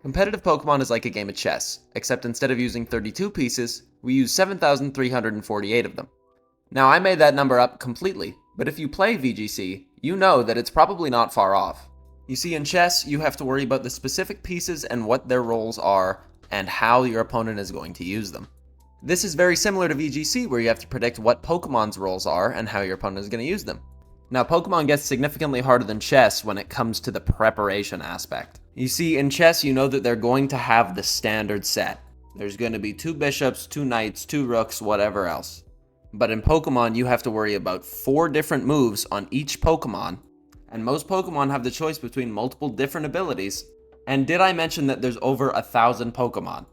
Competitive Pokemon is like a game of chess, except instead of using 32 pieces, we use 7,348 of them. Now, I made that number up completely, but if you play VGC, you know that it's probably not far off. You see, in chess, you have to worry about the specific pieces and what their roles are, and how your opponent is going to use them. This is very similar to VGC, where you have to predict what Pokemon's roles are and how your opponent is going to use them. Now, Pokemon gets significantly harder than chess when it comes to the preparation aspect. You see, in chess, you know that they're going to have the standard set. There's going to be 2 bishops, 2 knights, 2 rooks, whatever else. But in Pokemon, you have to worry about 4 different moves on each Pokemon, and most Pokemon have the choice between multiple different abilities. And did I mention that there's over 1,000 Pokemon?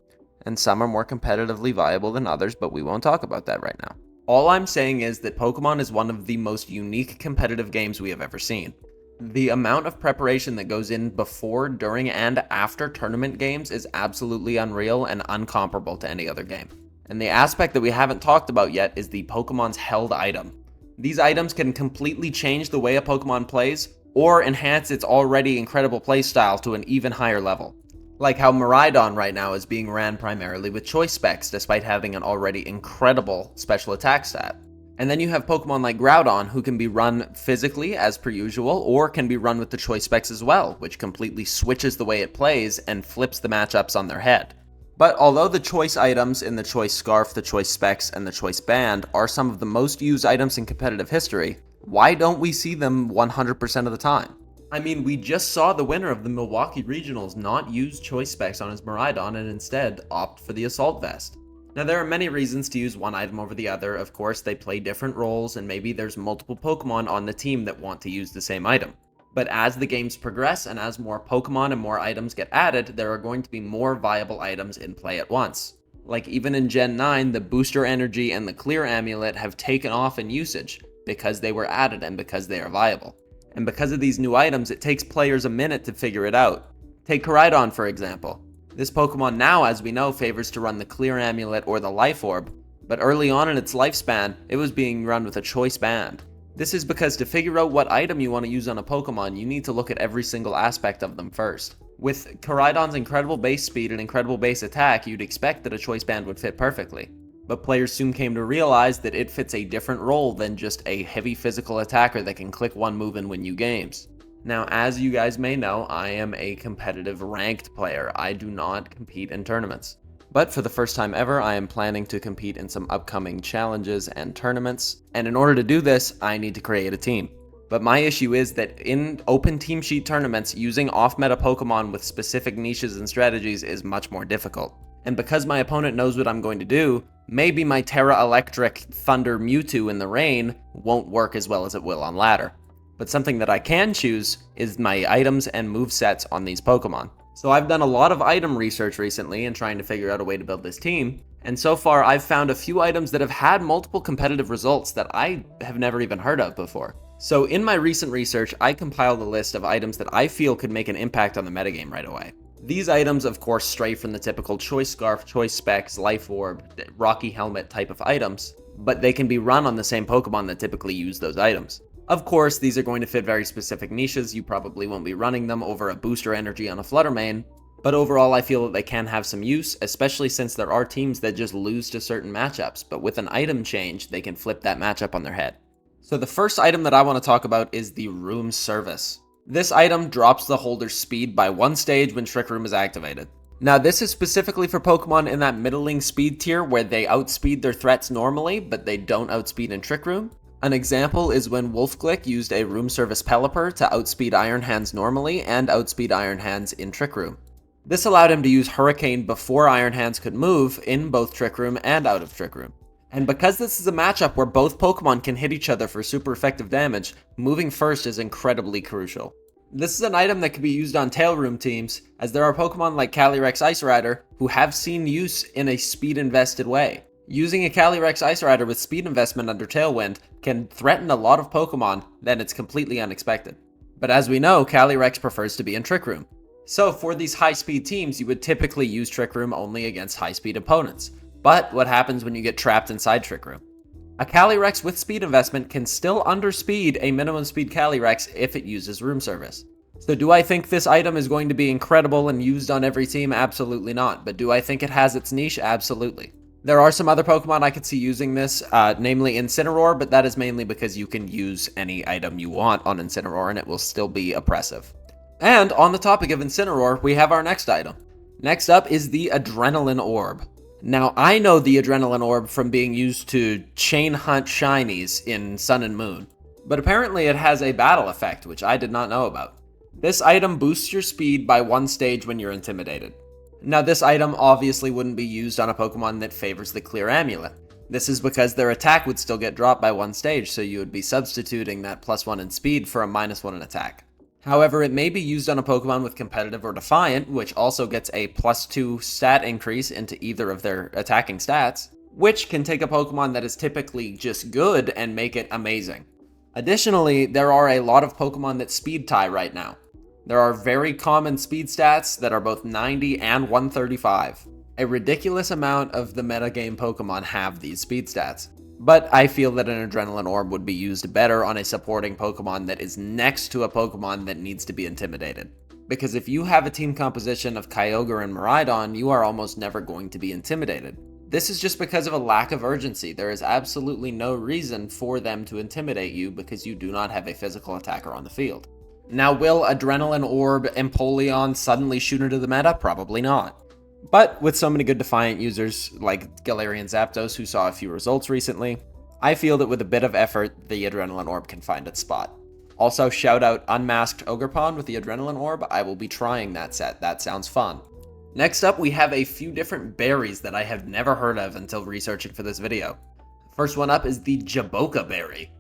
And some are more competitively viable than others, but we won't talk about that right now. All I'm saying is that Pokemon is one of the most unique competitive games we have ever seen. The amount of preparation that goes in before, during, and after tournament games is absolutely unreal and uncomparable to any other game. And the aspect that we haven't talked about yet is the Pokemon's held item. These items can completely change the way a Pokemon plays, or enhance its already incredible playstyle to an even higher level. Like how Miraidon right now is being ran primarily with choice specs despite having an already incredible special attack stat. And then you have Pokemon like Groudon who can be run physically as per usual, or can be run with the choice specs as well, which completely switches the way it plays and flips the matchups on their head. But although the choice items in the choice scarf, the choice specs, and the choice band are some of the most used items in competitive history, why don't we see them 100% of the time? I mean, we just saw the winner of the Milwaukee Regionals not use choice specs on his Miraidon and instead opt for the Assault Vest. Now, there are many reasons to use one item over the other. Of course, they play different roles, and maybe there's multiple Pokemon on the team that want to use the same item. But as the games progress and as more Pokemon and more items get added, there are going to be more viable items in play at once. Like even in Gen 9, the Booster Energy and the Clear Amulet have taken off in usage because they were added and because they are viable. And because of these new items, it takes players a minute to figure it out. Take Koraidon, for example. This Pokemon now, as we know, favors to run the Clear Amulet or the Life Orb, but early on in its lifespan, it was being run with a choice band. This is because to figure out what item you want to use on a Pokemon, you need to look at every single aspect of them first. With Koraidon's incredible base speed and incredible base attack, you'd expect that a choice band would fit perfectly. But players soon came to realize that it fits a different role than just a heavy physical attacker that can click one move and win you games. Now, as you guys may know, I am a competitive ranked player. I do not compete in tournaments. But for the first time ever, I am planning to compete in some upcoming challenges and tournaments. And in order to do this, I need to create a team. But my issue is that in open team sheet tournaments, using off-meta Pokemon with specific niches and strategies is much more difficult. And because my opponent knows what I'm going to do, maybe my Terra Electric Thunder Mewtwo in the rain won't work as well as it will on ladder. But something that I can choose is my items and movesets on these Pokemon. So I've done a lot of item research recently and trying to figure out a way to build this team. And so far I've found a few items that have had multiple competitive results that I have never even heard of before. So in my recent research, I compiled a list of items that I feel could make an impact on the metagame right away. These items, of course, stray from the typical Choice Scarf, Choice Specs, Life Orb, Rocky Helmet type of items, but they can be run on the same Pokemon that typically use those items. Of course, these are going to fit very specific niches. You probably won't be running them over a Booster Energy on a Fluttermane, but overall I feel that they can have some use, especially since there are teams that just lose to certain matchups, but with an item change, they can flip that matchup on their head. So the first item that I want to talk about is the Room Service. This item drops the holder's speed by 1 stage when Trick Room is activated. Now this is specifically for Pokemon in that middling speed tier where they outspeed their threats normally, but they don't outspeed in Trick Room. An example is when Wolfglick used a Room Service Pelipper to outspeed Iron Hands normally and outspeed Iron Hands in Trick Room. This allowed him to use Hurricane before Iron Hands could move in both Trick Room and out of Trick Room. And because this is a matchup where both Pokemon can hit each other for super effective damage, moving first is incredibly crucial. This is an item that can be used on Tail Room teams, as there are Pokemon like Calyrex Ice Rider who have seen use in a speed-invested way. Using a Calyrex Ice Rider with speed investment under Tailwind can threaten a lot of Pokemon, then it's completely unexpected. But as we know, Calyrex prefers to be in Trick Room. So for these high-speed teams, you would typically use Trick Room only against high-speed opponents. But what happens when you get trapped inside Trick Room? A Calyrex with speed investment can still underspeed a minimum speed Calyrex if it uses Room Service. So do I think this item is going to be incredible and used on every team? Absolutely not. But do I think it has its niche? Absolutely. There are some other Pokemon I could see using this, namely Incineroar, but that is mainly because you can use any item you want on Incineroar and it will still be oppressive. And on the topic of Incineroar, we have our next item. Next up is the Adrenaline Orb. Now, I know the Adrenaline Orb from being used to chain hunt shinies in Sun and Moon, but apparently it has a battle effect, which I did not know about. This item boosts your speed by 1 stage when you're intimidated. Now, this item obviously wouldn't be used on a Pokemon that favors the Clear Amulet. This is because their attack would still get dropped by 1 stage, so you would be substituting that +1 in speed for a -1 in attack. However, it may be used on a Pokemon with Competitive or Defiant, which also gets a +2 stat increase into either of their attacking stats, which can take a Pokemon that is typically just good and make it amazing. Additionally, there are a lot of Pokemon that speed tie right now. There are very common speed stats that are both 90 and 135. A ridiculous amount of the metagame Pokemon have these speed stats. But I feel that an Adrenaline Orb would be used better on a supporting Pokemon that is next to a Pokemon that needs to be intimidated. Because if you have a team composition of Kyogre and Miraidon, you are almost never going to be intimidated. This is just because of a lack of urgency. There is absolutely no reason for them to intimidate you because you do not have a physical attacker on the field. Now, will Adrenaline Orb Empoleon suddenly shoot into the meta? Probably not. But with so many good Defiant users like Galarian Zapdos, who saw a few results recently, I feel that with a bit of effort, the Adrenaline Orb can find its spot. Also, shout out Unmasked Ogerpon with the Adrenaline Orb. I will be trying that set. That sounds fun. Next up, we have a few different berries that I have never heard of until researching for this video. First one up is the Jaboca Berry.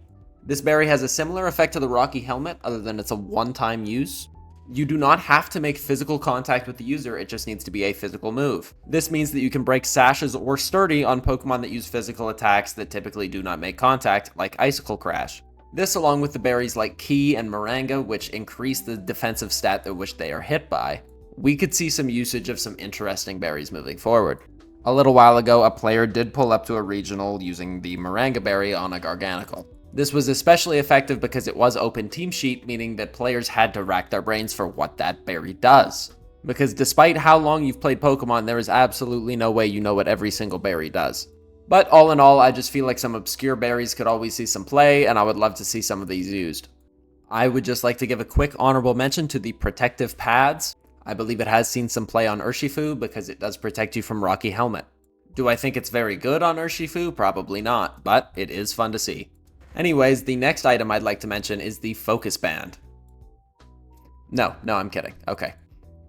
This berry has a similar effect to the Rocky Helmet, other than it's a one-time use. You do not have to make physical contact with the user, it just needs to be a physical move. This means that you can break Sashes or Sturdy on Pokemon that use physical attacks that typically do not make contact, like Icicle Crash. This, along with the berries like Key and Maranga, which increase the defensive stat at which they are hit by, we could see some usage of some interesting berries moving forward. A little while ago, a player did pull up to a regional using the Maranga berry on a Garganacl. This was especially effective because it was open team sheet, meaning that players had to rack their brains for what that berry does. Because despite how long you've played Pokemon, there is absolutely no way you know what every single berry does. But all in all, I just feel like some obscure berries could always see some play, and I would love to see some of these used. I would just like to give a quick honorable mention to the Protective Pads. I believe it has seen some play on Urshifu because it does protect you from Rocky Helmet. Do I think it's very good on Urshifu? Probably not, but it is fun to see. Anyways, the next item I'd like to mention is the Focus Band. No, I'm kidding. Okay.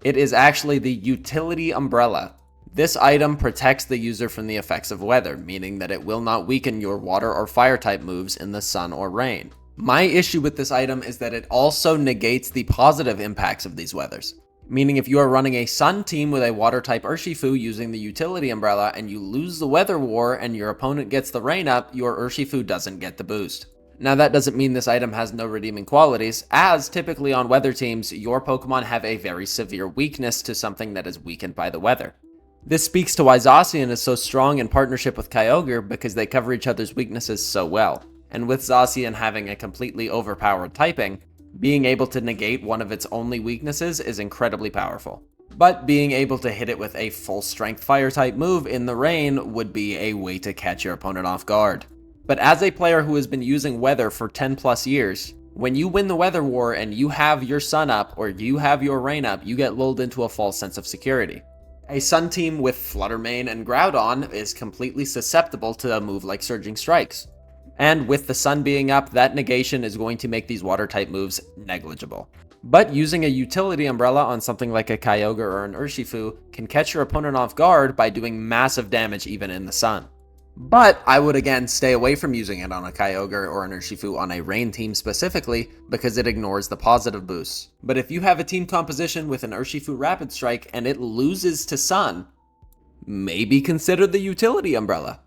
It is actually the Utility Umbrella. This item protects the user from the effects of weather, meaning that it will not weaken your water or fire type moves in the sun or rain. My issue with this item is that it also negates the positive impacts of these weathers. Meaning if you are running a sun team with a water type Urshifu using the Utility Umbrella and you lose the weather war and your opponent gets the rain up, your Urshifu doesn't get the boost. Now that doesn't mean this item has no redeeming qualities, as typically on weather teams, your Pokemon have a very severe weakness to something that is weakened by the weather. This speaks to why Zacian is so strong in partnership with Kyogre because they cover each other's weaknesses so well. And with Zacian having a completely overpowered typing, being able to negate one of its only weaknesses is incredibly powerful. But being able to hit it with a full strength fire type move in the rain would be a way to catch your opponent off guard. But as a player who has been using weather for 10 plus years, when you win the weather war and you have your sun up or you have your rain up, you get lulled into a false sense of security. A sun team with Fluttermane and Groudon is completely susceptible to a move like Surging Strikes. And with the sun being up, that negation is going to make these water type moves negligible. But using a Utility Umbrella on something like a Kyogre or an Urshifu can catch your opponent off guard by doing massive damage even in the sun. But I would again stay away from using it on a Kyogre or an Urshifu on a rain team specifically because it ignores the positive boosts. But if you have a team composition with an Urshifu Rapid Strike and it loses to sun, maybe consider the Utility Umbrella.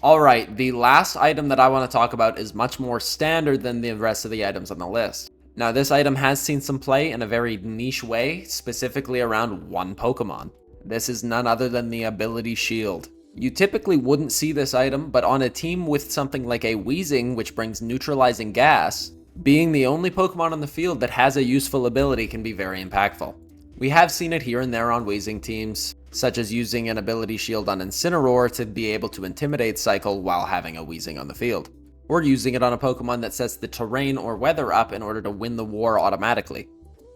Alright, the last item that I want to talk about is much more standard than the rest of the items on the list. Now this item has seen some play in a very niche way, specifically around one Pokemon. This is none other than the Ability Shield. You typically wouldn't see this item, but on a team with something like a Weezing which brings Neutralizing Gas, Being the only Pokemon on the field that has a useful ability can be very impactful. We have seen it here and there on Weezing teams, such as using an ability shield on Incineroar to be able to intimidate Cycle while having a Weezing on the field, or using it on a Pokemon that sets the terrain or weather up in order to win the war automatically,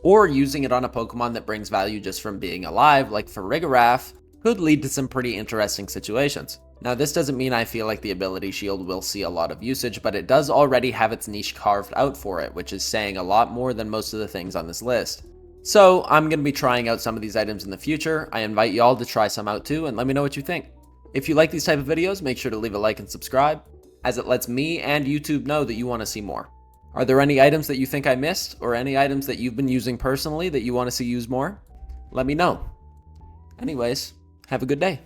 or using it on a Pokemon that brings value just from being alive, like Farigiraf, could lead to some pretty interesting situations. Now, this doesn't mean I feel like the ability shield will see a lot of usage, but it does already have its niche carved out for it, which is saying a lot more than most of the things on this list. So, I'm going to be trying out some of these items in the future. I invite y'all to try some out too, and let me know what you think. If you like these type of videos, make sure to leave a like and subscribe, as it lets me and YouTube know that you want to see more. Are there any items that you think I missed, or any items that you've been using personally that you want to see used more? Let me know. Anyways, have a good day.